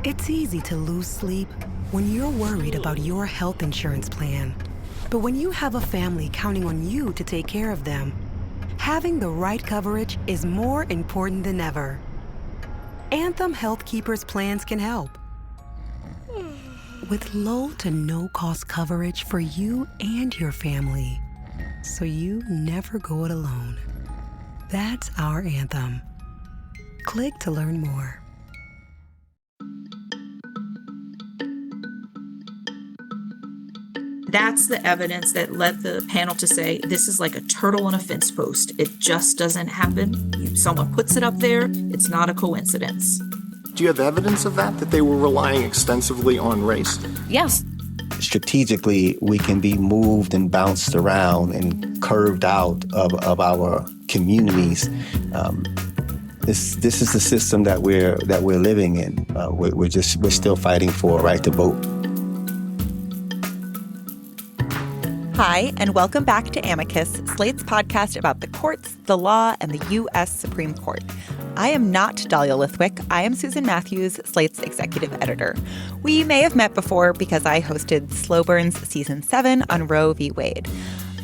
It's easy to lose sleep when you're worried about your health insurance plan. But when you have a family counting on you to take care of them, having the right coverage is more important than ever. Anthem Health Keepers plans can help. With low to no cost coverage for you and your family, so you never go it alone. That's our Anthem. Click to learn more. That's the evidence that led the panel to say this is like a turtle on a fence post. It just doesn't happen. Someone puts it up there. It's not a coincidence. Do you have evidence of that they were relying extensively on race? Yes. Strategically, we can be moved and bounced around and curved out of our communities. This is the system that we're living in. We're still fighting for a right to vote. Hi, and welcome back to Amicus, Slate's podcast about the courts, the law, and the U.S. Supreme Court. I am not Dahlia Lithwick. I am Susan Matthews, Slate's executive editor. We may have met before because I hosted Slow Burn's Season 7 on Roe v. Wade.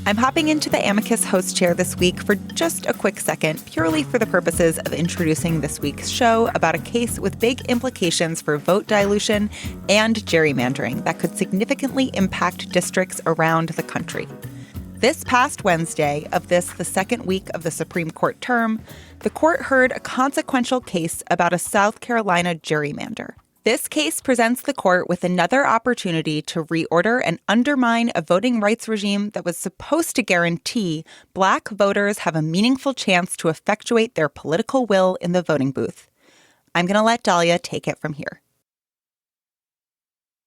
I'm hopping into the Amicus host chair this week for just a quick second, purely for the purposes of introducing this week's show about a case with big implications for vote dilution and gerrymandering that could significantly impact districts around the country. This past Wednesday of the second week of the Supreme Court term, the court heard a consequential case about a South Carolina gerrymander. This case presents the court with another opportunity to reorder and undermine a voting rights regime that was supposed to guarantee Black voters have a meaningful chance to effectuate their political will in the voting booth. I'm going to let Dahlia take it from here.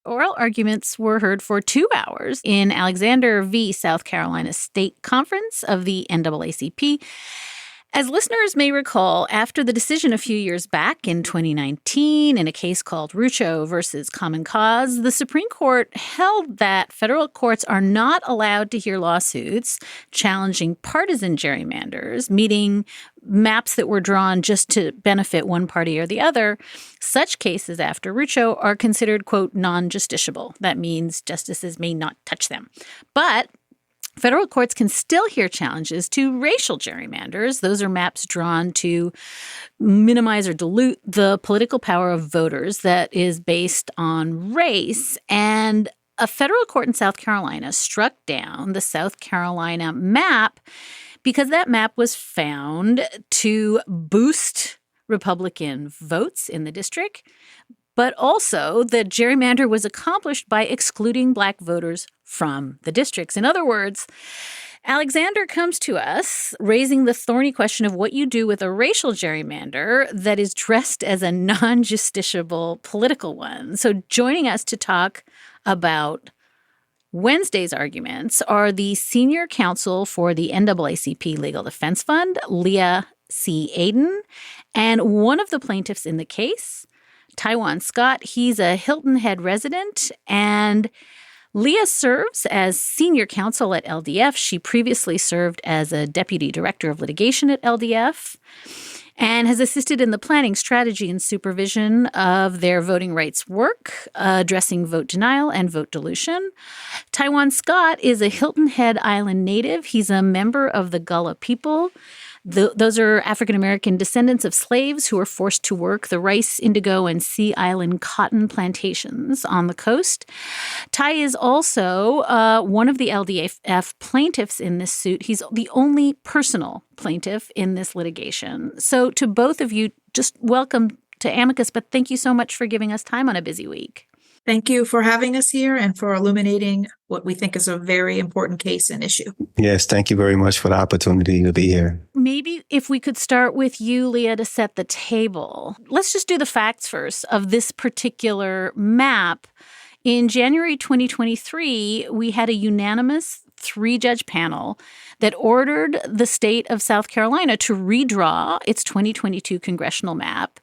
Oral arguments were heard for 2 hours in Alexander v. South Carolina State Conference of the NAACP. As listeners may recall, after the decision a few years back in 2019 in a case called Rucho versus Common Cause, the Supreme Court held that federal courts are not allowed to hear lawsuits challenging partisan gerrymanders, meaning maps that were drawn just to benefit one party or the other. Such cases after Rucho are considered, quote, non-justiciable. That means justices may not touch them. But federal courts can still hear challenges to racial gerrymanders. Those are maps drawn to minimize or dilute the political power of voters that is based on race. And a federal court in South Carolina struck down the South Carolina map because that map was found to boost Republican votes in the district, but also the gerrymander was accomplished by excluding Black voters from the districts. In other words, Alexander comes to us raising the thorny question of what you do with a racial gerrymander that is dressed as a non-justiciable political one. So joining us to talk about Wednesday's arguments are the senior counsel for the NAACP Legal Defense Fund, Leah C. Aden, and one of the plaintiffs in the case, Taiwan Scott. He's a Hilton Head resident, and Leah serves as senior counsel at LDF. She previously served as a deputy director of litigation at LDF and has assisted in the planning, strategy, and supervision of their voting rights work, addressing vote denial and vote dilution. Taiwan Scott is a Hilton Head Island native. He's a member of the Gullah people. Those are African-American descendants of slaves who were forced to work the rice, indigo, and Sea Island cotton plantations on the coast. Tai is also one of the LDF plaintiffs in this suit. He's the only personal plaintiff in this litigation. So to both of you, just welcome to Amicus, but thank you so much for giving us time on a busy week. Thank you for having us here and for illuminating what we think is a very important case and issue. Yes, thank you very much for the opportunity to be here. Maybe if we could start with you, Leah, to set the table. Let's just do the facts first of this particular map. In January 2023, we had a unanimous 3-judge panel that ordered the state of South Carolina to redraw its 2022 congressional map.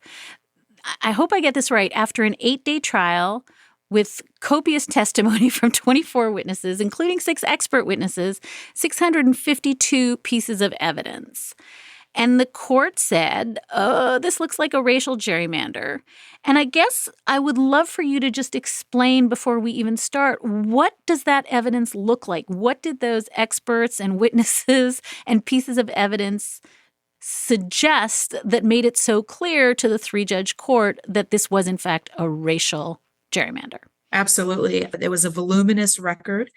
I hope I get this right. After an 8-day trial with copious testimony from 24 witnesses, including 6 expert witnesses, 652 pieces of evidence. And the court said, this looks like a racial gerrymander. And I guess I would love for you to just explain before we even start, what does that evidence look like? What did those experts and witnesses and pieces of evidence suggest that made it so clear to the three-judge court that this was, in fact, a racial gerrymander? Absolutely. There was a voluminous record.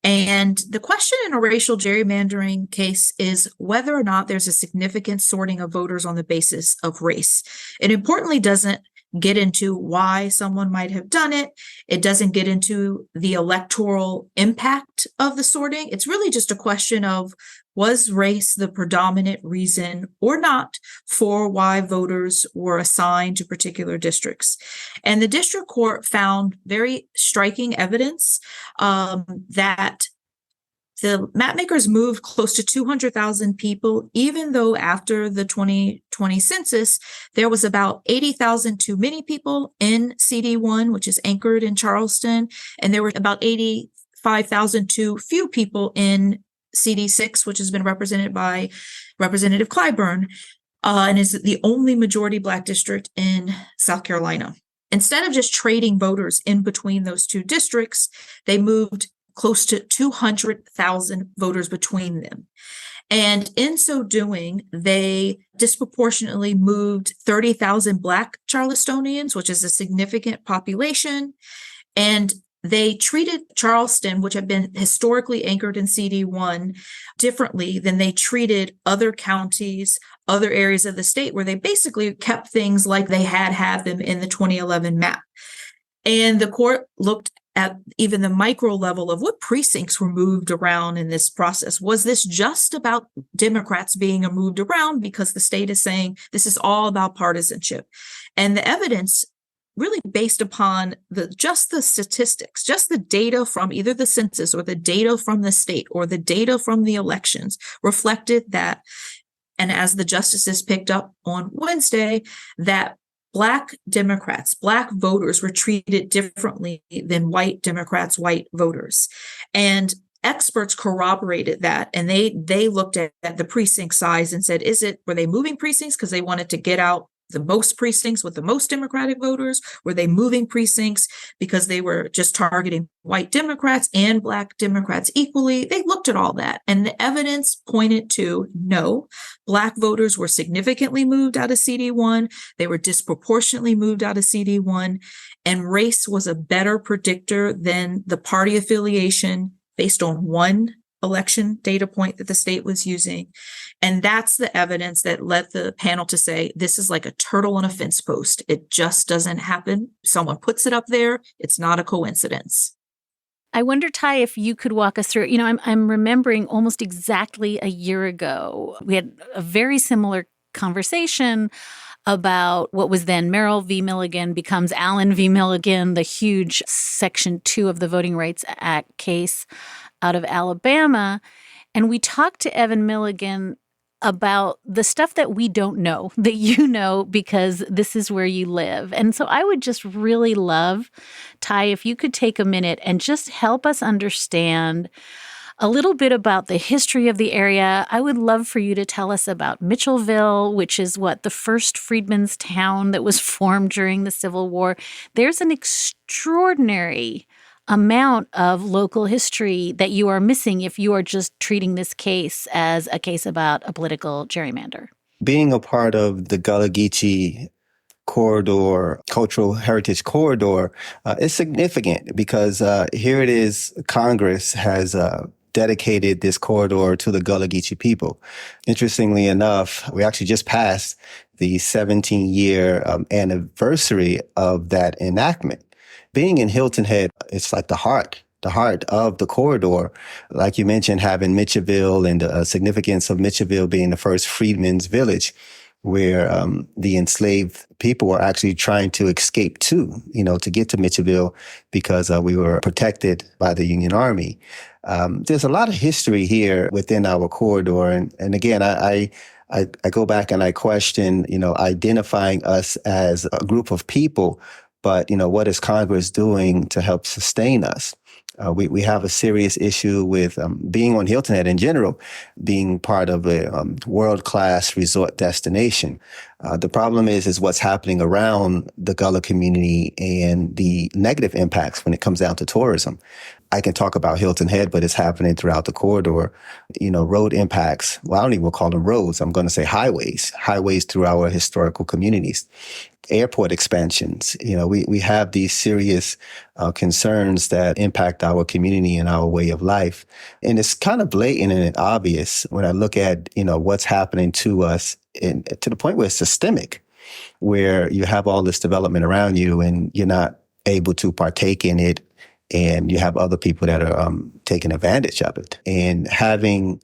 And the question in a racial gerrymandering case is whether or not there's a significant sorting of voters on the basis of race. It importantly doesn't get into why someone might have done it. It doesn't get into the electoral impact of the sorting. It's really just a question of, was race the predominant reason or not for why voters were assigned to particular districts? And the district court found very striking evidence that the mapmakers moved close to 200,000 people, even though after the 2020 census, there was about 80,000 too many people in CD1, which is anchored in Charleston, and there were about 85,000 too few people in CD6, which has been represented by Representative Clyburn, and is the only majority Black district in South Carolina. Instead of just trading voters in between those two districts, they moved close to 200,000 voters between them. And in so doing, they disproportionately moved 30,000 Black Charlestonians, which is a significant population. And they treated Charleston, which had been historically anchored in CD1, differently than they treated other counties, other areas of the state, where they basically kept things like they had them in the 2011 map. And the court looked at even the micro level of what precincts were moved around in this process. Was this just about Democrats being moved around because the state is saying this is all about partisanship? And the evidence really based upon just the statistics, just the data from either the census or the data from the state or the data from the elections reflected that, and as the justices picked up on Wednesday, that Black Democrats, Black voters were treated differently than white Democrats, white voters. And experts corroborated that. And they looked at the precinct size and said, were they moving precincts because they wanted to get out the most precincts with the most Democratic voters? Were they moving precincts because they were just targeting white Democrats and Black Democrats equally? They looked at all that. And the evidence pointed to no, Black voters were significantly moved out of CD1. They were disproportionately moved out of CD1. And race was a better predictor than the party affiliation based on one election data point that the state was using. And that's the evidence that led the panel to say, this is like a turtle on a fence post. It just doesn't happen. Someone puts it up there. It's not a coincidence. I wonder, Ty, if you could walk us through, I'm remembering almost exactly a year ago, we had a very similar conversation about what was then Merrill v. Milligan becomes Allen v. Milligan, the huge Section 2 of the Voting Rights Act case out of Alabama. And we talked to Evan Milligan about the stuff that we don't know, that you know, because this is where you live. And so I would just really love, Ty, if you could take a minute and just help us understand a little bit about the history of the area. I would love for you to tell us about Mitchellville, which is the first freedmen's town that was formed during the Civil War. There's an extraordinary amount of local history that you are missing if you are just treating this case as a case about a political gerrymander. Being a part of the Gullah Geechee corridor, cultural heritage corridor, is significant because here it is, Congress has dedicated this corridor to the Gullah Geechee people. Interestingly enough, we actually just passed the 17-year anniversary of that enactment. Being in Hilton Head, it's like the heart of the corridor. Like you mentioned, having Mitchellville and the significance of Mitchellville being the first freedmen's village where the enslaved people were actually trying to escape to get to Mitchellville because we were protected by the Union Army. There's a lot of history here within our corridor. And again, I go back and I question, identifying us as a group of people. But, what is Congress doing to help sustain us? We have a serious issue with being on Hilton Head in general, being part of a world-class resort destination. The problem is what's happening around the Gullah community and the negative impacts when it comes down to tourism. I can talk about Hilton Head, but it's happening throughout the corridor. Road impacts. Well, I don't even call them roads. I'm going to say highways through our historical communities. Airport expansions. We have these serious concerns that impact our community and our way of life. And it's kind of blatant and obvious when I look at, what's happening to us to the point where it's systemic, where you have all this development around you and you're not able to partake in it. And you have other people that are taking advantage of it. And having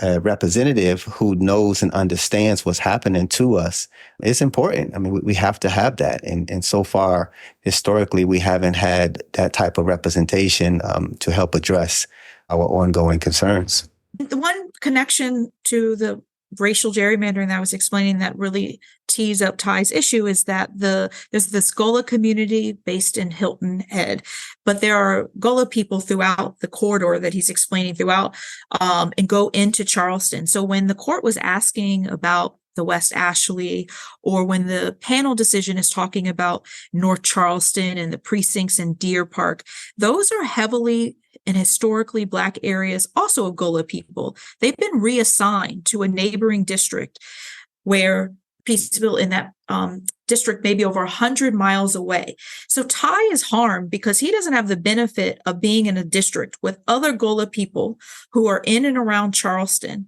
a representative who knows and understands what's happening to us is important. I mean, we have to have that. And so far, historically, we haven't had that type of representation to help address our ongoing concerns. The one connection to the racial gerrymandering that I was explaining that really tees up Ty's issue is that there's this Gullah community based in Hilton Head, but there are Gullah people throughout the corridor that he's explaining throughout and go into Charleston. So when the court was asking about the West Ashley, or when the panel decision is talking about North Charleston and the precincts in Deer Park, those are heavily and historically Black areas, also of Gullah people. They've been reassigned to a neighboring district where people in that district may be over 100 miles away. So Ty is harmed because he doesn't have the benefit of being in a district with other Gullah people who are in and around Charleston,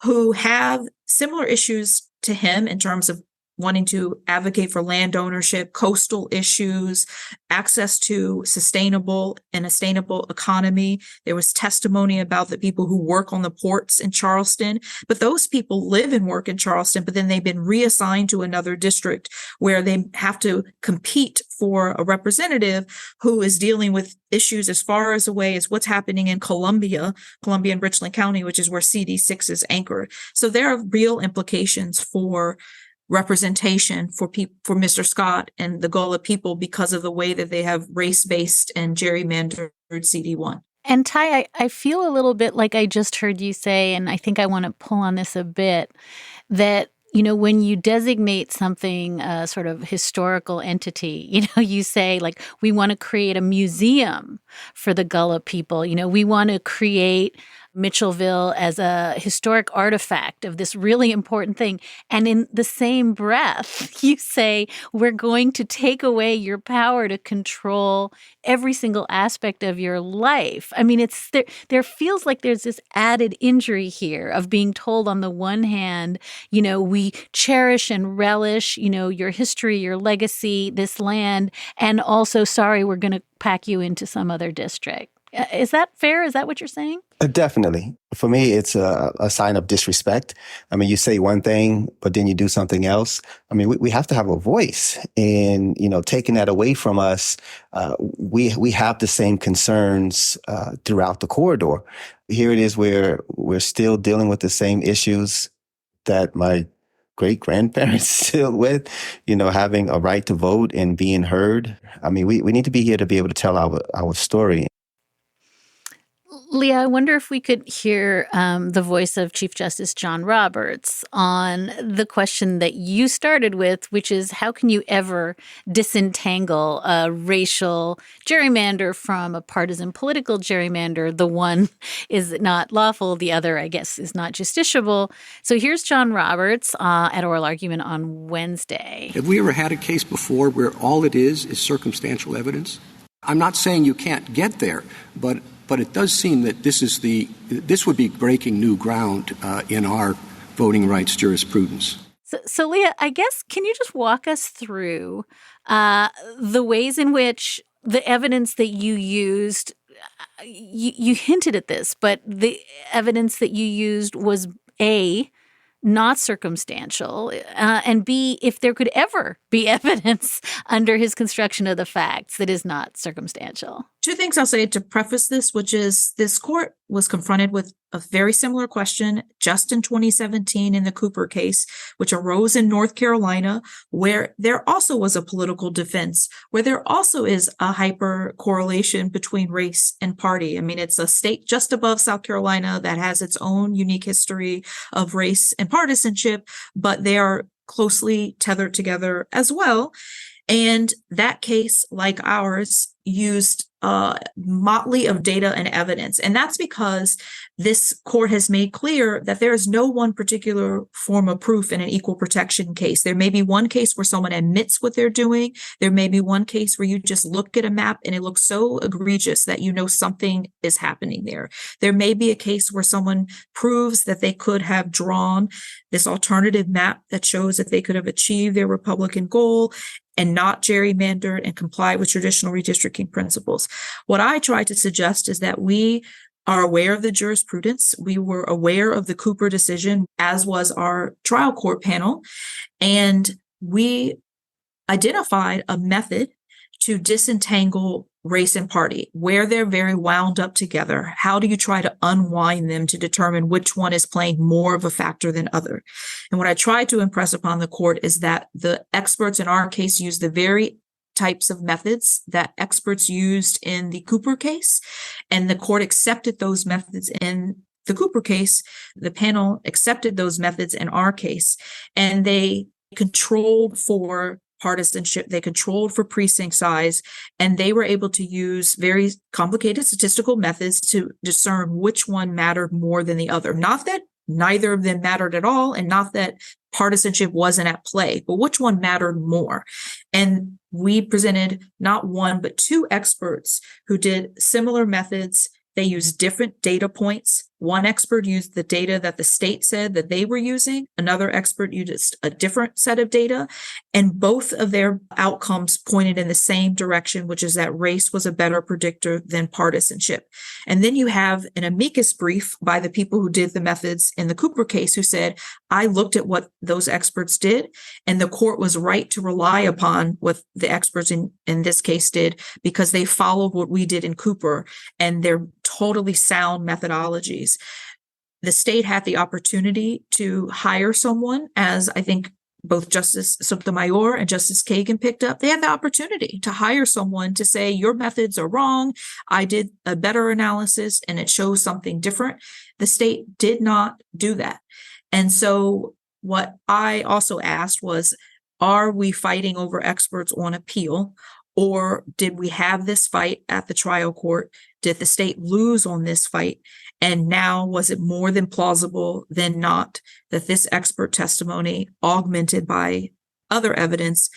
who have similar issues to him in terms of wanting to advocate for land ownership, coastal issues, access to sustainable economy. There was testimony about the people who work on the ports in Charleston, but those people live and work in Charleston, but then they've been reassigned to another district where they have to compete for a representative who is dealing with issues as far as away as what's happening in Columbia and Richland County, which is where CD6 is anchored. So there are real implications for representation for Mr. Scott and the Gullah people because of the way that they have race-based and gerrymandered CD1. And Ty, I feel a little bit like I just heard you say, and I think I want to pull on this a bit, that when you designate something a sort of historical entity, you say, like, we want to create a museum for the Gullah people. We want to create Mitchellville as a historic artifact of this really important thing. And in the same breath, you say, we're going to take away your power to control every single aspect of your life. I mean, there feels like there's this added injury here of being told on the one hand, we cherish and relish, your history, your legacy, this land, and also, sorry, we're going to pack you into some other district. Is that fair? Is that what you're saying? Definitely. For me, it's a sign of disrespect. I mean, you say one thing, but then you do something else. I mean, we have to have a voice, and, taking that away from us, we have the same concerns throughout the corridor. Here it is where we're still dealing with the same issues that my great-grandparents dealt with, having a right to vote and being heard. I mean, we need to be here to be able to tell our story. Leah, I wonder if we could hear the voice of Chief Justice John Roberts on the question that you started with, which is, how can you ever disentangle a racial gerrymander from a partisan political gerrymander? The one is not lawful, the other, I guess, is not justiciable. So here's John Roberts at oral argument on Wednesday. Have we ever had a case before where all it is circumstantial evidence? I'm not saying you can't get there, but it does seem that this would be breaking new ground in our voting rights jurisprudence. So Leah, I guess, can you just walk us through the ways in which the evidence that you used, you hinted at this, but the evidence that you used was A, not circumstantial, and B, if there could ever be evidence under his construction of the facts that is not circumstantial. Two things I'll say to preface this, which is this court was confronted with a very similar question just in 2017 in the Cooper case, which arose in North Carolina, where there also was a political defense, where there also is a hyper correlation between race and party. I mean, it's a state just above South Carolina that has its own unique history of race and partisanship, but they are closely tethered together as well. And that case, like ours, used a motley of data and evidence. And that's because this court has made clear that there is no one particular form of proof in an equal protection case. There may be one case where someone admits what they're doing. There may be one case where you just look at a map and it looks so egregious that you know something is happening there. There may be a case where someone proves that they could have drawn this alternative map that shows that they could have achieved their Republican goal and not gerrymandered and comply with traditional redistricting principles. What I try to suggest is that we are aware of the jurisprudence. We were aware of the Cooper decision, as was our trial court panel, and we identified a method to disentangle race and party, where they're very wound up together. How do you try to unwind them to determine which one is playing more of a factor than other? And what I try to impress upon the court is that the experts in our case use the very types of methods that experts used in the Cooper case, and the court accepted those methods in the Cooper case. The panel accepted those methods in our case, and they controlled for partisanship, they controlled for precinct size, and they were able to use very complicated statistical methods to discern which one mattered more than the other. Not that neither of them mattered at all, and not that partisanship wasn't at play, but which one mattered more. And we presented not one, but two experts who did similar methods. They used different data points. One expert used the data that the state said that they were using. Another expert used a different set of data. And both of their outcomes pointed in the same direction, which is that race was a better predictor than partisanship. And then you have an amicus brief by the people who did the methods in the Cooper case who said, I looked at what those experts did, and the court was right to rely upon what the experts in this case did, because they followed what we did in Cooper, and they're totally sound methodologies. The state had the opportunity to hire someone, as I think both Justice Sotomayor and Justice Kagan picked up. They had the opportunity to hire someone to say, your methods are wrong. I did a better analysis and it shows something different. The state did not do that. And so what I also asked was, are we fighting over experts on appeal? Or did we have this fight at the trial court? Did the state lose on this fight? And now, was it more than plausible than not that this expert testimony, augmented by other evidence,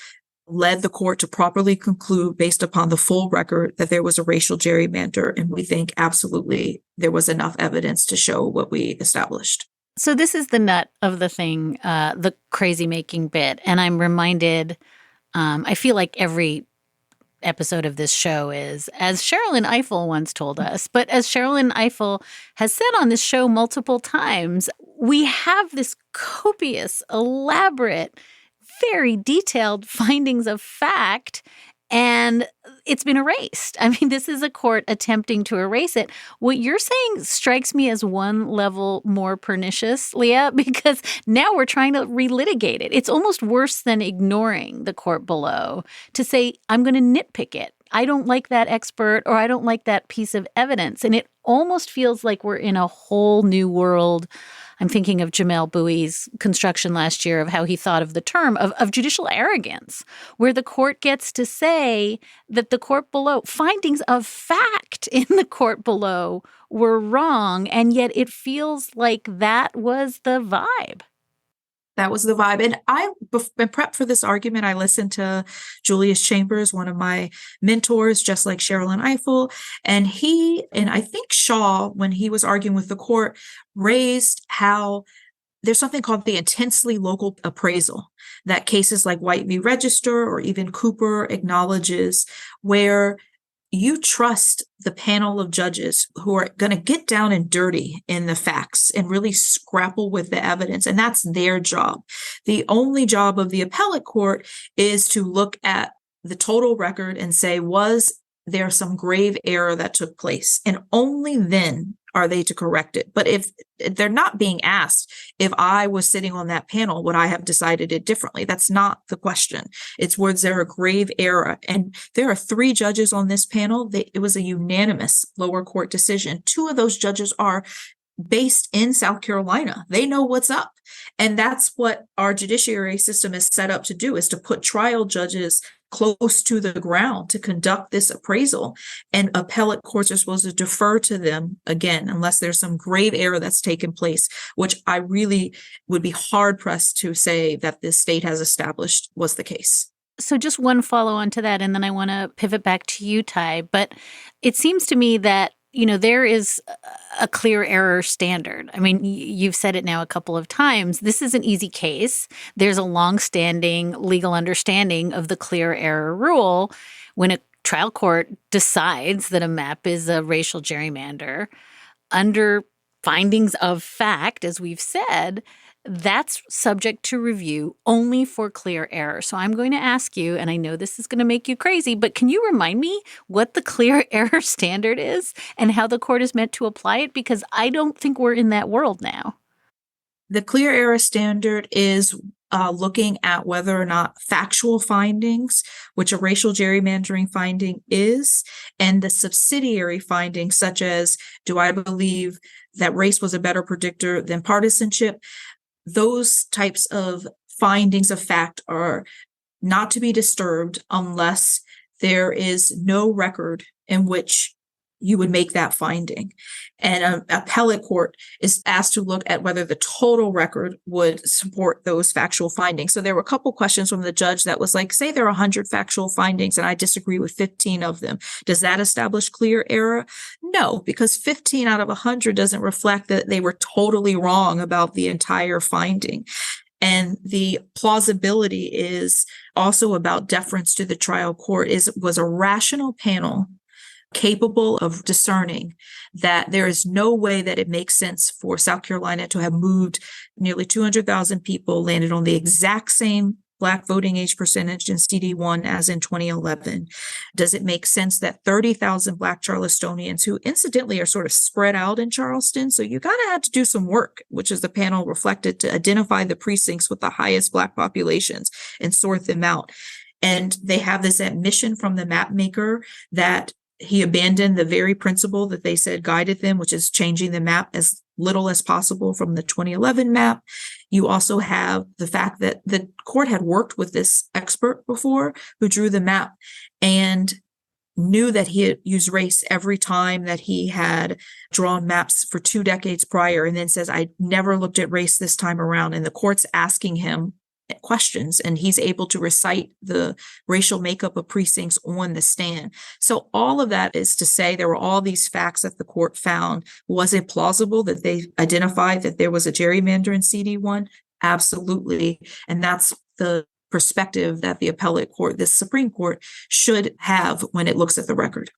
led the court to properly conclude, based upon the full record, that there was a racial gerrymander? And we think absolutely there was enough evidence to show what we established. So this is the nut of the thing, the crazy making bit. And I'm reminded, I feel like every episode of this show is, as Sherilyn Ifill once told us, but as Sherilyn Ifill has said on this show multiple times, we have this copious, elaborate, very detailed findings of fact, and it's been erased. I mean, this is a court attempting to erase it. What you're saying strikes me as one level more pernicious, Leah, because now we're trying to relitigate it. It's almost worse than ignoring the court below to say, I'm going to nitpick it. I don't like that expert, or I don't like that piece of evidence. And it almost feels like we're in a whole new world. I'm thinking of Jamel Bouie's construction last year of how he thought of the term of judicial arrogance, where the court gets to say that the court below, findings of fact in the court below were wrong. And yet it feels like that was the vibe. That was the vibe. And in prep for this argument, I listened to Julius Chambers, one of my mentors, just like Sherilyn Ifill. And he, and I think Shaw, when he was arguing with the court, raised how there's something called the intensely local appraisal that cases like White v. Register or even Cooper acknowledges, where you trust the panel of judges who are going to get down and dirty in the facts and really scrapple with the evidence. And that's their job. The only job of the appellate court is to look at the total record and say, was there some grave error that took place? And only then are they to correct it? But if they're not being asked, if I was sitting on that panel, would I have decided it differently? That's not the question. It's, was there a grave error? And there are 3 judges on this panel. It was a unanimous lower court decision. 2 of those judges are based in South Carolina. They know what's up. And that's what our judiciary system is set up to do, is to put trial judges close to the ground to conduct this appraisal. And appellate courts are supposed to defer to them, again, unless there's some grave error that's taken place, which I really would be hard pressed to say that this state has established was the case. So just one follow on to that, and then I want to pivot back to you, Ty. But it seems to me that there is a clear error standard. I mean, you've said it now a couple of times. This is an easy case. There's a longstanding legal understanding of the clear error rule. When a trial court decides that a map is a racial gerrymander, under findings of fact, as we've said, that's subject to review only for clear error. So I'm going to ask you, and I know this is going to make you crazy, but can you remind me what the clear error standard is and how the court is meant to apply it? Because I don't think we're in that world now. The clear error standard is looking at whether or not factual findings, which a racial gerrymandering finding is, and the subsidiary findings, such as, do I believe that race was a better predictor than partisanship? Those types of findings of fact are not to be disturbed unless there is no record in which you would make that finding. And an appellate court is asked to look at whether the total record would support those factual findings. So there were a couple questions from the judge that was like, say there are 100 factual findings and I disagree with 15 of them. Does that establish clear error? No, because 15 out of 100 doesn't reflect that they were totally wrong about the entire finding. And the plausibility is also about deference to the trial court. Was a rational panel capable of discerning that there is no way that it makes sense for South Carolina to have moved nearly 200,000 people, landed on the exact same Black voting age percentage in CD1 as in 2011? Does it make sense that 30,000 Black Charlestonians, who incidentally are sort of spread out in Charleston, so you kind of had to do some work, which is the panel reflected, to identify the precincts with the highest Black populations and sort them out. And they have this admission from the mapmaker that he abandoned the very principle that they said guided them, which is changing the map as little as possible from the 2011 map. You also have the fact that the court had worked with this expert before who drew the map and knew that he had used race every time that he had drawn maps for 2 decades prior, and then says, I never looked at race this time around. And the court's asking him questions and he's able to recite the racial makeup of precincts on the stand. So all of that is to say there were all these facts that the court found. Was it plausible that they identified that there was a gerrymander in CD1? Absolutely. And that's the perspective that the appellate court, the Supreme Court, should have when it looks at the record.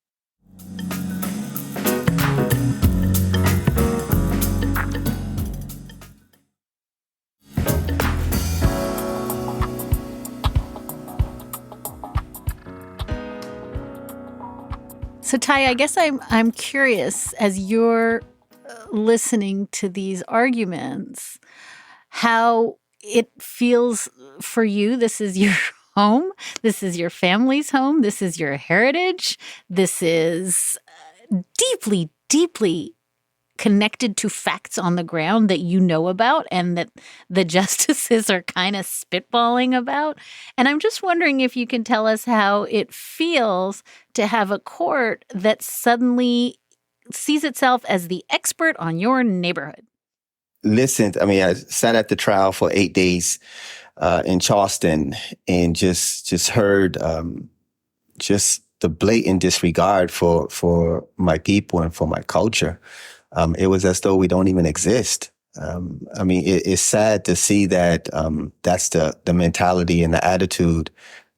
So Ty, I guess I'm curious, as you're listening to these arguments, how it feels for you. This is your home. This is your family's home. This is your heritage. This is deeply, deeply connected to facts on the ground that you know about and that the justices are kind of spitballing about. And I'm just wondering if you can tell us how it feels to have a court that suddenly sees itself as the expert on your neighborhood. Listen, I mean, I sat at the trial for 8 days in Charleston and just heard just the blatant disregard for my people and for my culture. It was as though we don't even exist. I mean, it's sad to see that that's the mentality and the attitude.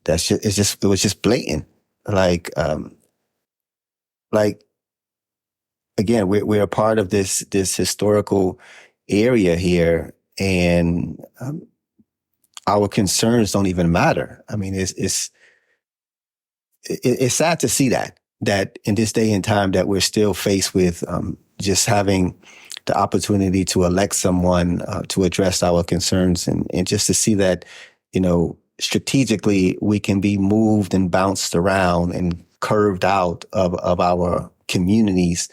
It was just blatant. Like again, we're a part of this historical area here, and our concerns don't even matter. I mean, it's sad to see that in this day and time that we're still faced with just having the opportunity to elect someone to address our concerns and just to see that, strategically we can be moved and bounced around and curved out of our communities.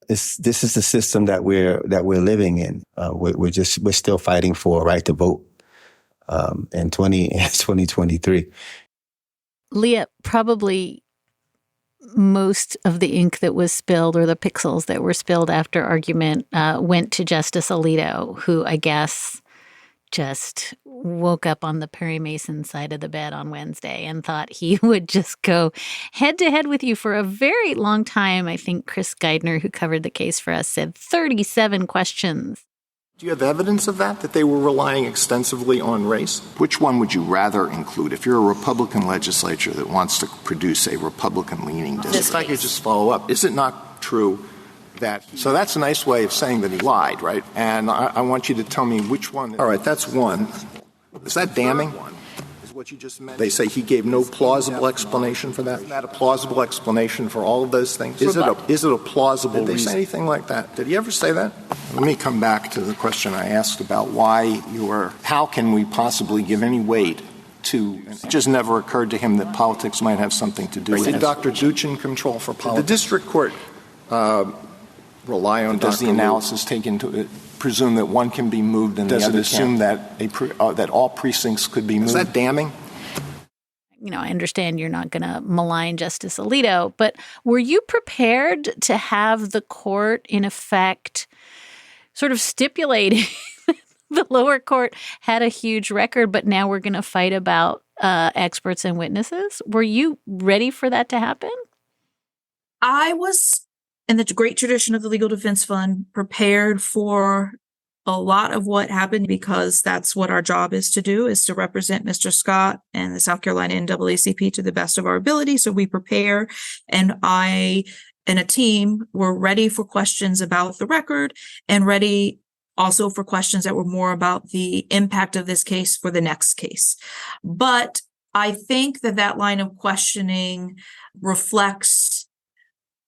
This is the system that we're living in. We're still fighting for a right to vote in 2023. Leah, probably most of the ink that was spilled or the pixels that were spilled after argument went to Justice Alito, who I guess just woke up on the Perry Mason side of the bed on Wednesday and thought he would just go head to head with you for a very long time. I think Chris Geidner, who covered the case for us, said 37 questions. Do you have evidence of that they were relying extensively on race? Which one would you rather include? If you're a Republican legislature that wants to produce a Republican-leaning district. If I could just follow up, is it not true that – so that's a nice way of saying that he lied, right? And I want you to tell me which one. All right, that's one. Is that damning? Is what you just mentioned? They say he gave no plausible explanation for that. Isn't that a plausible explanation for all of those things? Is it a plausible reason? Did they say anything like that? Did he ever say that? Let me come back to the question I asked about how can we possibly give any weight to, it just never occurred to him that politics might have something to do with it. Did Dr. Duchin control for politics? The district court rely on Does the analysis take into presume that one can be moved and the other assume that that all precincts could be moved? Is that damning? I understand you're not going to malign Justice Alito, but were you prepared to have the court, in effect, sort of stipulating the lower court had a huge record, but now we're going to fight about experts and witnesses? Were you ready for that to happen? I was, in the great tradition of the Legal Defense Fund, prepared for a lot of what happened because that's what our job is to do, is to represent Mr. Scott and the South Carolina NAACP to the best of our ability. So we prepare, and I and a team were ready for questions about the record and ready also for questions that were more about the impact of this case for the next case. But I think that line of questioning reflects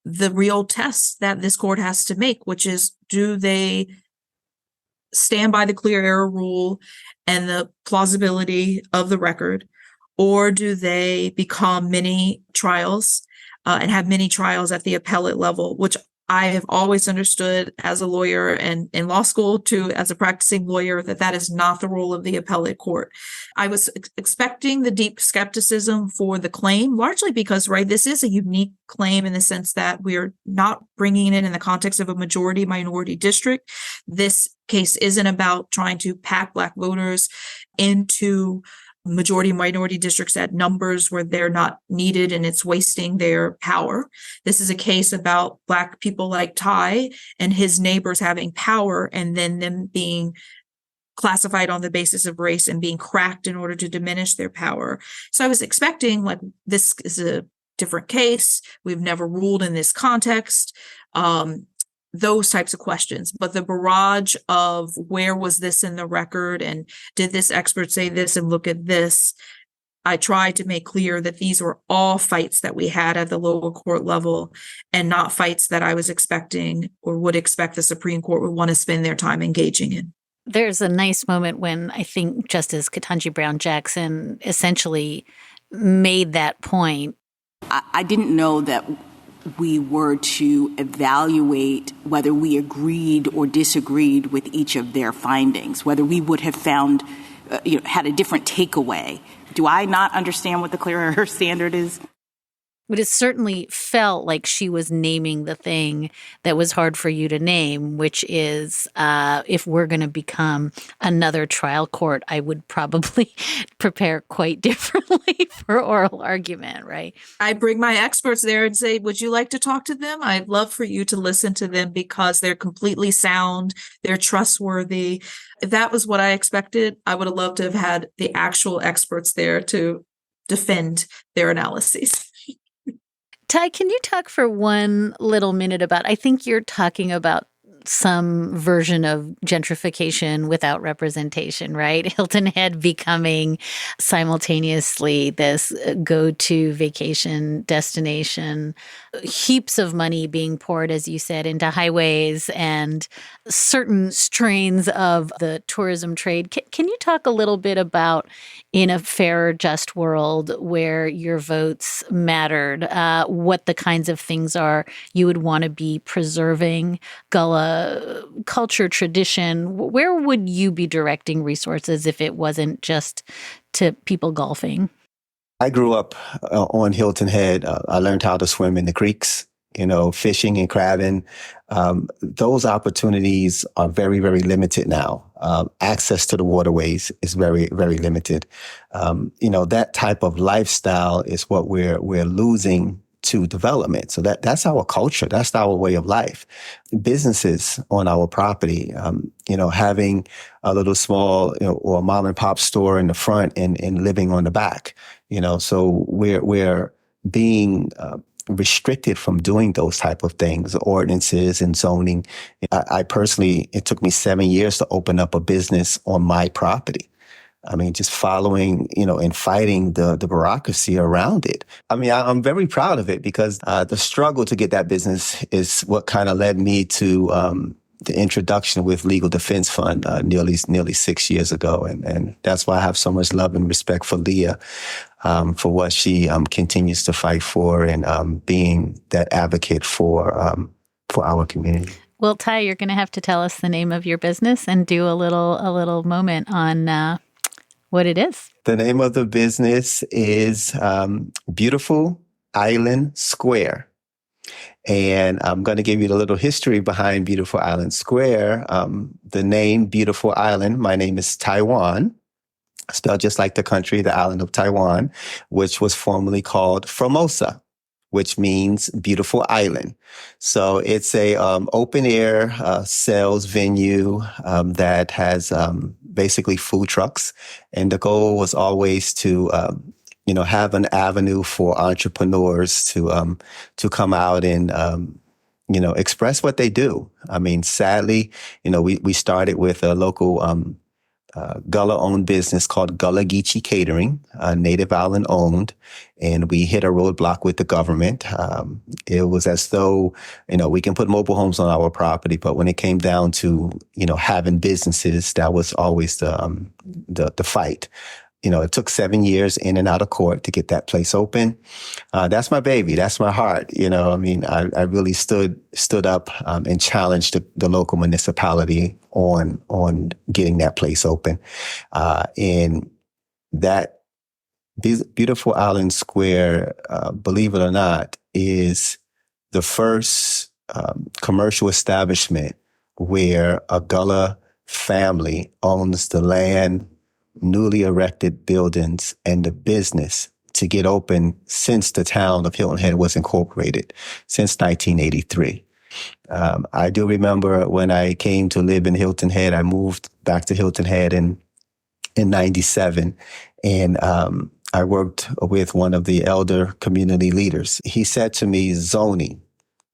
the real test that this court has to make, which is, do they stand by the clear error rule and the plausibility of the record, or do they become mini trials and have many trials at the appellate level, which I have always understood as a lawyer and in law school too, as a practicing lawyer, that is not the role of the appellate court. I was expecting the deep skepticism for the claim, largely because, right, this is a unique claim in the sense that we're not bringing it in the context of a majority minority district. This case isn't about trying to pack Black voters into majority minority districts at numbers where they're not needed and it's wasting their power. This is a case about Black people like Ty and his neighbors having power and then them being classified on the basis of race and being cracked in order to diminish their power. So I was expecting, like, this is a different case. We've never ruled in this context. Those types of questions. But the barrage of where was this in the record and did this expert say this and look at this, I tried to make clear that these were all fights that we had at the lower court level and not fights that I was expecting or would expect the Supreme Court would want to spend their time engaging in. There's a nice moment when I think Justice Ketanji Brown Jackson essentially made that point. I didn't know that we were to evaluate whether we agreed or disagreed with each of their findings, whether we would have found, had a different takeaway. Do I not understand what the clear error standard is? But it certainly felt like she was naming the thing that was hard for you to name, which is if we're going to become another trial court, I would probably prepare quite differently for oral argument, right? I bring my experts there and say, would you like to talk to them? I'd love for you to listen to them because they're completely sound, they're trustworthy. If that was what I expected, I would have loved to have had the actual experts there to defend their analyses. Ty, can you talk for one little minute about, I think you're talking about some version of gentrification without representation, right? Hilton Head becoming simultaneously this go-to vacation destination, heaps of money being poured, as you said, into highways and certain strains of the tourism trade. Can you talk a little bit about, in a fair, just world where your votes mattered, what the kinds of things are you would want to be preserving, Gullah culture, tradition? Where would you be directing resources if it wasn't just to people golfing? I grew up on Hilton Head. I learned how to swim in the creeks, fishing and crabbing. Those opportunities are very, very limited now. Access to the waterways is very, very limited. That type of lifestyle is what we're losing to development. So that's our culture. That's our way of life. Businesses on our property, having a little small, or a mom and pop store in the front and living on the back, so we're being restricted from doing those type of things, ordinances and zoning. I personally, it took me 7 years to open up a business on my property. I mean, just following, and fighting the bureaucracy around it. I mean, I'm very proud of it because the struggle to get that business is what kind of led me to the introduction with Legal Defense Fund nearly 6 years ago. And that's why I have so much love and respect for Leah, for what she continues to fight for and being that advocate for our community. Well, Ty, you're going to have to tell us the name of your business and do a little moment on what it is. The name of the business is Beautiful Island Square. And I'm going to give you a little history behind Beautiful Island Square. The name Beautiful Island, my name is Taiwan, spelled just like the country, the island of Taiwan, which was formerly called Formosa, which means beautiful island. So it's a open air sales venue that has basically food trucks. And the goal was always to have an avenue for entrepreneurs to come out and express what they do. I mean, sadly, we started with a local Gullah-owned business called Gullah Catering, Native Island owned, and we hit a roadblock with the government. It was as though, we can put mobile homes on our property, but when it came down to, having businesses, that was always the fight. It took 7 years in and out of court to get that place open. That's my baby. That's my heart. I really stood up and challenged the local municipality on getting that place open. And that Beautiful Island Square, believe it or not, is the first commercial establishment where a Gullah family owns the land, newly erected buildings, and the business to get open since the town of Hilton Head was incorporated, since 1983. I do remember when I came to live in Hilton Head, I moved back to Hilton Head in 97, and I worked with one of the elder community leaders. He said to me, zoning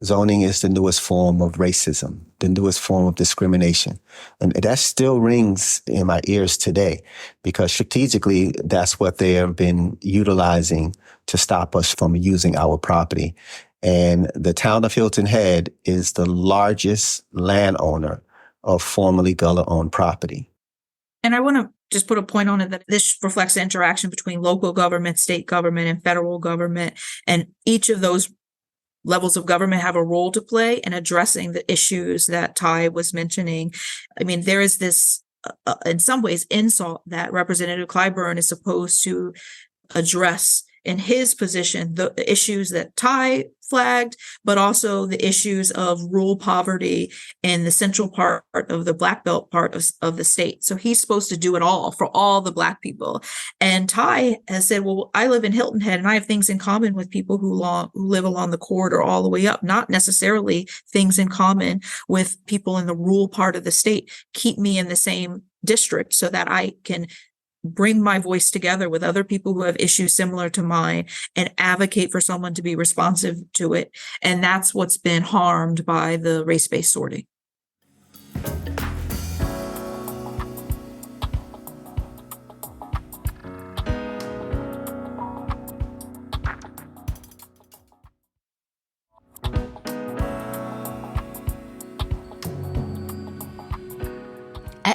is the newest form of racism, the newest form of discrimination. And that still rings in my ears today because strategically, that's what they have been utilizing to stop us from using our property. And the town of Hilton Head is the largest landowner of formerly Gullah-owned property. And I want to just put a point on it that this reflects the interaction between local government, state government, and federal government. And each of those levels of government have a role to play in addressing the issues that Ty was mentioning. I mean, there is this, in some ways, insult that Representative Clyburn is supposed to address in his position, the issues that Ty flagged, but also the issues of rural poverty in the central part of the Black Belt part of the state. So he's supposed to do it all for all the Black people. And Ty has said, well, I live in Hilton Head and I have things in common with people who live along the corridor all the way up, not necessarily things in common with people in the rural part of the state. Keep me in the same district so that I can bring my voice together with other people who have issues similar to mine and advocate for someone to be responsive to it. And that's what's been harmed by the race-based sorting.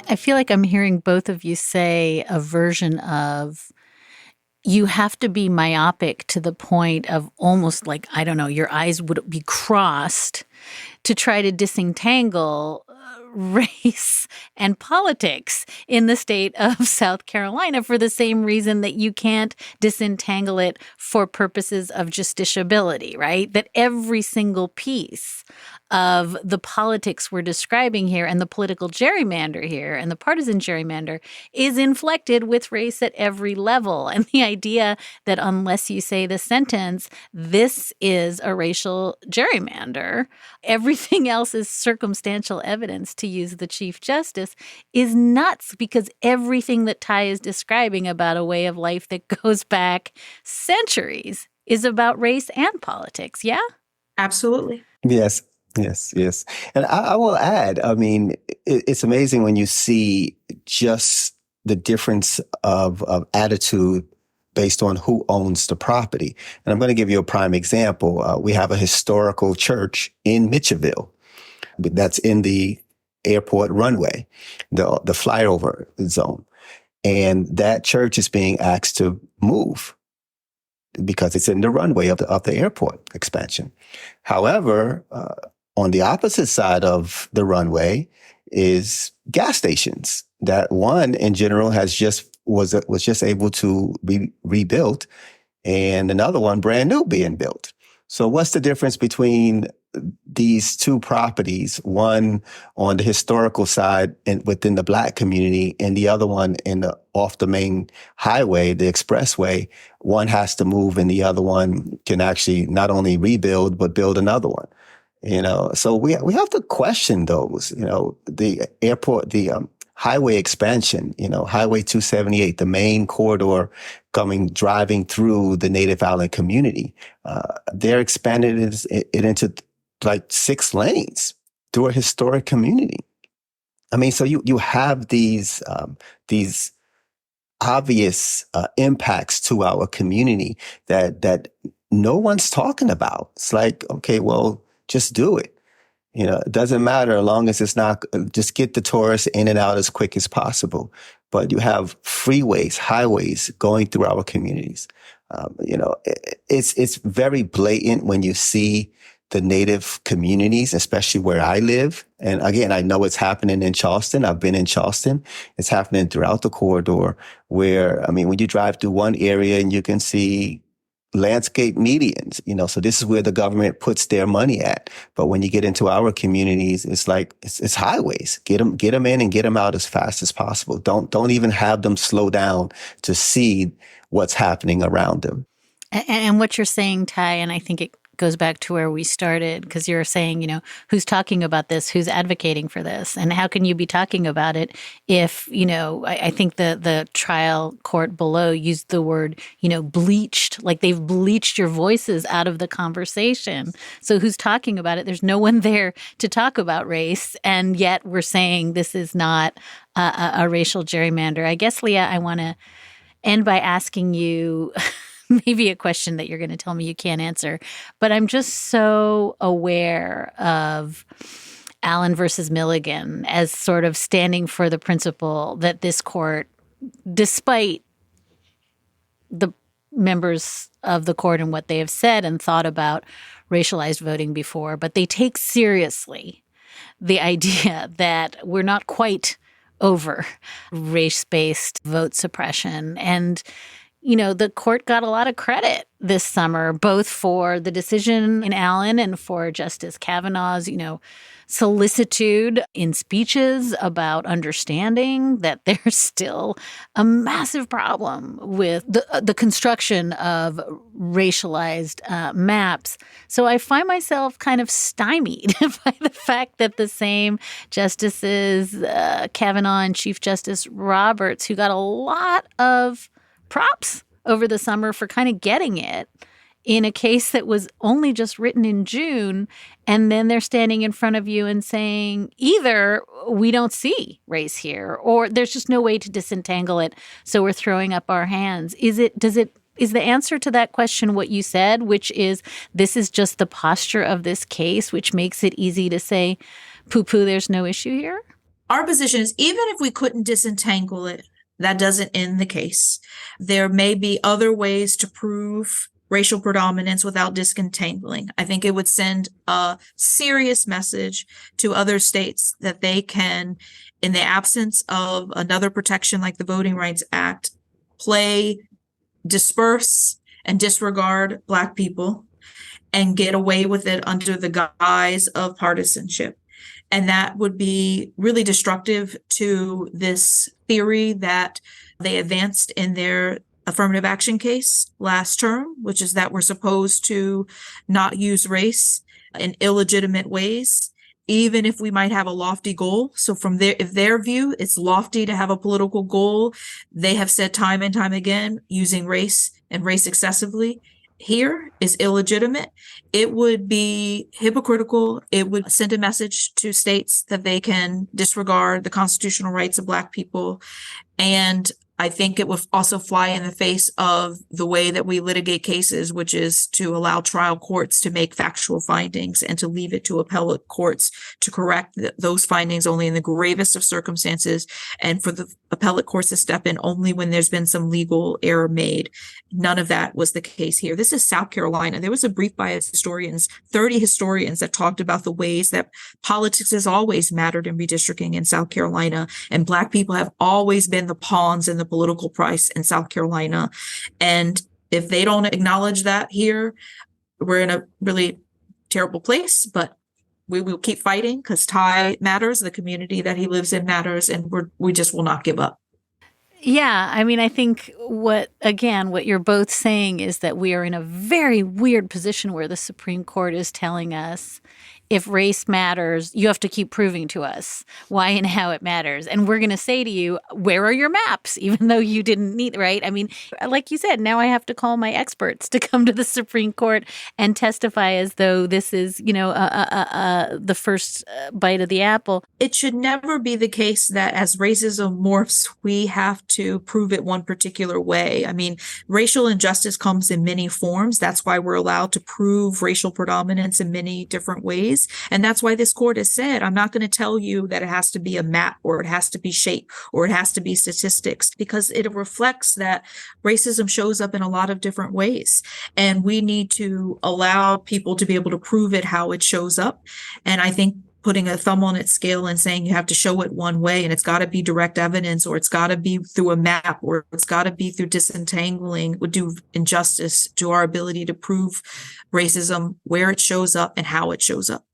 I feel like I'm hearing both of you say a version of you have to be myopic to the point of almost like, I don't know, your eyes would be crossed to try to disentangle race and politics in the state of South Carolina for the same reason that you can't disentangle it for purposes of justiciability, right? That every single piece of the politics we're describing here and the political gerrymander here and the partisan gerrymander is inflected with race at every level. And the idea that unless you say the sentence, this is a racial gerrymander, everything else is circumstantial evidence, to use the Chief Justice, is nuts, because everything that Ty is describing about a way of life that goes back centuries is about race and politics. Yeah? Absolutely. Yes. Yes. And I will add, I mean, it's amazing when you see just the difference of attitude based on who owns the property. And I'm going to give you a prime example. We have a historical church in Mitchellville that's in the airport runway, the flyover zone. And that church is being asked to move because it's in the runway of the airport expansion. However, on the opposite side of the runway is gas stations that one in general was just able to be rebuilt, and another one brand new being built. So what's the difference between these two properties, one on the historical side and within the Black community, and the other one off the main highway, the expressway? One has to move and the other one can actually not only rebuild, but build another one. So we have to question those, the airport, the highway expansion, Highway 278, the main corridor driving through the Native Island community. They're expanding it into like 6 lanes through a historic community. I mean, so you have these obvious impacts to our community that no one's talking about. It's like, okay, well, just do it. It doesn't matter as long as it's not, just get the tourists in and out as quick as possible. But you have freeways, highways going through our communities. It's very blatant when you see the Native communities, especially where I live. And again, I know it's happening in Charleston. I've been in Charleston. It's happening throughout the corridor where, when you drive through one area and you can see landscape medians, so this is where the government puts their money at. But when you get into our communities, it's like, it's highways. Get them in and get them out as fast as possible. Don't even have them slow down to see what's happening around them. And what you're saying, Ty, and I think it goes back to where we started, because you're saying, who's talking about this, who's advocating for this, and how can you be talking about it if, I think the trial court below used the word, bleached, like they've bleached your voices out of the conversation. So who's talking about it? There's no one there to talk about race, and yet we're saying this is not a racial gerrymander. I guess, Leah, I want to end by asking you maybe a question that you're going to tell me you can't answer, but I'm just so aware of Allen versus Milligan as sort of standing for the principle that this court, despite the members of the court and what they have said and thought about racialized voting before, but they take seriously the idea that we're not quite over race-based vote suppression. And the court got a lot of credit this summer, both for the decision in Allen and for Justice Kavanaugh's, solicitude in speeches about understanding that there's still a massive problem with the construction of racialized maps. So I find myself kind of stymied by the fact that the same Justices Kavanaugh and Chief Justice Roberts, who got a lot of props over the summer for kind of getting it, in a case that was only just written in June, and then they're standing in front of you and saying either we don't see race here or there's just no way to disentangle it, so we're throwing up our hands. Is the answer to that question what you said, which is this is just the posture of this case, which makes it easy to say, poo-poo, there's no issue here? Our position is even if we couldn't disentangle it, that doesn't end the case. There may be other ways to prove racial predominance without disentangling. I think it would send a serious message to other states that they can, in the absence of another protection like the Voting Rights Act, disperse and disregard Black people and get away with it under the guise of partisanship. And that would be really destructive to this theory that they advanced in their affirmative action case last term, which is that we're supposed to not use race in illegitimate ways, even if we might have a lofty goal. So from if their view, it's lofty to have a political goal, they have said time and time again, using race and race excessively here is illegitimate. It would be hypocritical. It would send a message to states that they can disregard the constitutional rights of Black people. And I think it would also fly in the face of the way that we litigate cases, which is to allow trial courts to make factual findings and to leave it to appellate courts to correct those findings only in the gravest of circumstances, and for the appellate courts to step in only when there's been some legal error made. None of that was the case here. This is South Carolina. There was a brief by 30 historians that talked about the ways that politics has always mattered in redistricting in South Carolina, and Black people have always been the pawns in the political price in South Carolina. And if they don't acknowledge that here, we're in a really terrible place, but we will keep fighting because Ty matters, the community that he lives in matters, and we just will not give up. Yeah, I mean, I think what you're both saying is that we are in a very weird position where the Supreme Court is telling us if race matters, you have to keep proving to us why and how it matters. And we're going to say to you, where are your maps? Even though you didn't need, right? I mean, like you said, now I have to call my experts to come to the Supreme Court and testify as though this is, the first bite of the apple. It should never be the case that as racism morphs, we have to prove it one particular way. I mean, racial injustice comes in many forms. That's why we're allowed to prove racial predominance in many different ways. And that's why this court has said, I'm not going to tell you that it has to be a map or it has to be shape or it has to be statistics, because it reflects that racism shows up in a lot of different ways. And we need to allow people to be able to prove it how it shows up. And I think putting a thumb on its scale and saying you have to show it one way and it's got to be direct evidence or it's got to be through a map or it's got to be through disentangling would do injustice to our ability to prove racism where it shows up and how it shows up.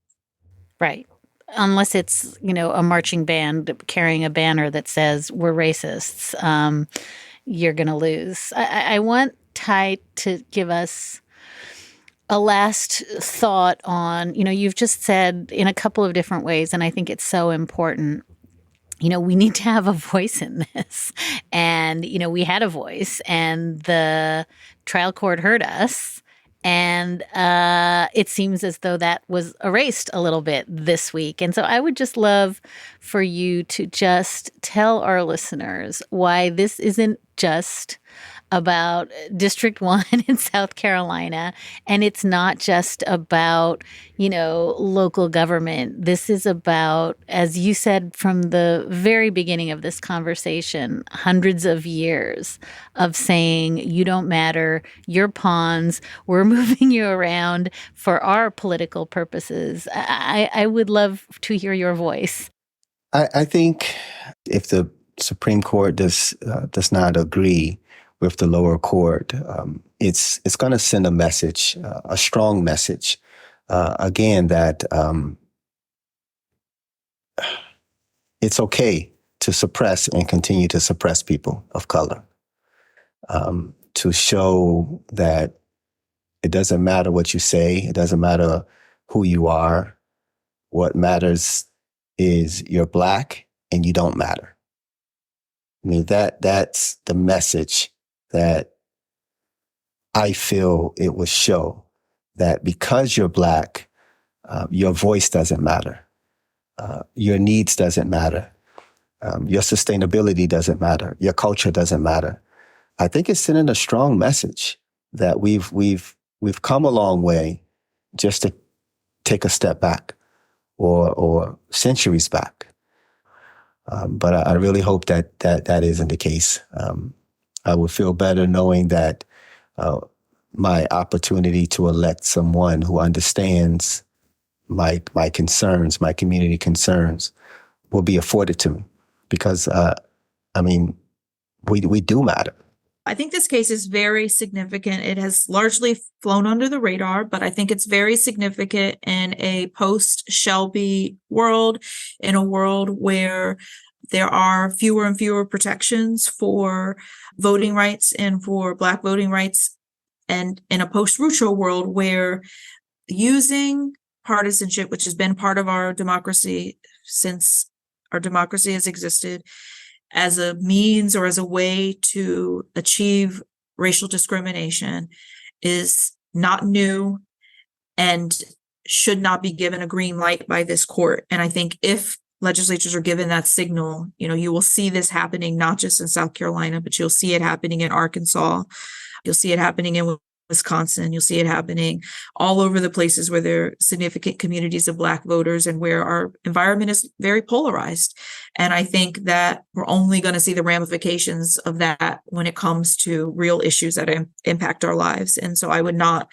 Right. Unless it's, a marching band carrying a banner that says we're racists, you're going to lose. I want Ty to give us a last thought on, you've just said in a couple of different ways, and I think it's so important, we need to have a voice in this. And, we had a voice and the trial court heard us. And it seems as though that was erased a little bit this week. And so I would just love for you to just tell our listeners why this isn't just about District 1 in South Carolina, and it's not just about, local government. This is about, as you said from the very beginning of this conversation, hundreds of years of saying, you don't matter, you're pawns, we're moving you around for our political purposes. I would love to hear your voice. I think if the Supreme Court does not agree with the lower court, it's going to send a message, a strong message, again, that it's okay to suppress and continue to suppress people of color, to show that it doesn't matter what you say, it doesn't matter who you are. What matters is you're Black and you don't matter. I mean, that's the message that I feel it will show that because you're Black, your voice doesn't matter. Your needs doesn't matter. Your sustainability doesn't matter. Your culture doesn't matter. I think it's sending a strong message that we've come a long way just to take a step back or centuries back. But I really hope that isn't the case. I would feel better knowing that my opportunity to elect someone who understands my concerns, my community concerns, will be afforded to me. Because, we do matter. I think this case is very significant. It has largely flown under the radar, but I think it's very significant in a post-Shelby world, in a world where there are fewer and fewer protections for voting rights and for Black voting rights, and in a post-Rucho world where using partisanship, which has been part of our democracy since our democracy has existed, as a means or as a way to achieve racial discrimination is not new and should not be given a green light by this court. And I think if legislatures are given that signal, you will see this happening not just in South Carolina, but you'll see it happening in Arkansas. You'll see it happening in Wisconsin. You'll see it happening all over the places where there are significant communities of Black voters and where our environment is very polarized. And I think that we're only going to see the ramifications of that when it comes to real issues that impact our lives. And so I would not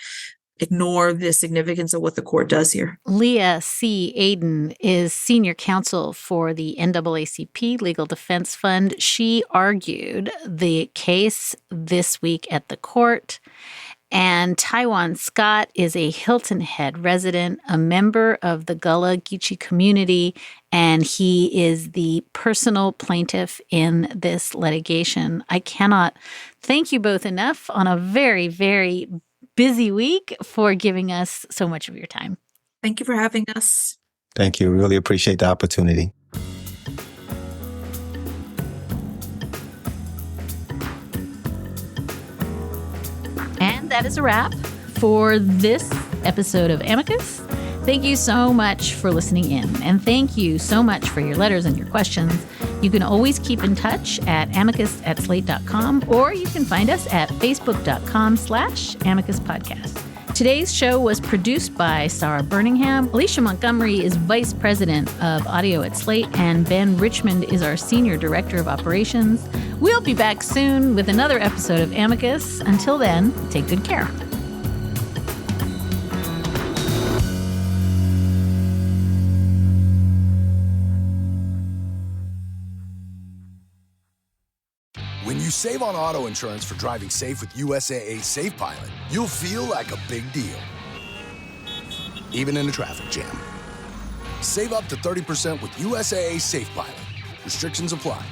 ignore the significance of what the court does here. Leah C. Aden is senior counsel for the NAACP Legal Defense Fund. She argued the case this week at the court. And Taiwan Scott is a Hilton Head resident, a member of the Gullah Geechee community, and he is the personal plaintiff in this litigation. I cannot thank you both enough on a very, very busy week for giving us so much of your time. Thank you for having us. Thank you. Really appreciate the opportunity. And that is a wrap for this episode of Amicus. Thank you so much for listening in, and thank you so much for your letters and your questions. You can always keep in touch at amicus@slate.com, or you can find us at facebook.com/Amicus Podcast. Today's show was produced by Sarah Birmingham. Alicia Montgomery is Vice President of Audio at Slate, and Ben Richmond is our Senior Director of Operations. We'll be back soon with another episode of Amicus. Until then, take good care. When you save on auto insurance for driving safe with USAA Safe Pilot, you'll feel like a big deal, even in a traffic jam. Save up to 30% with USAA Safe Pilot. Restrictions apply.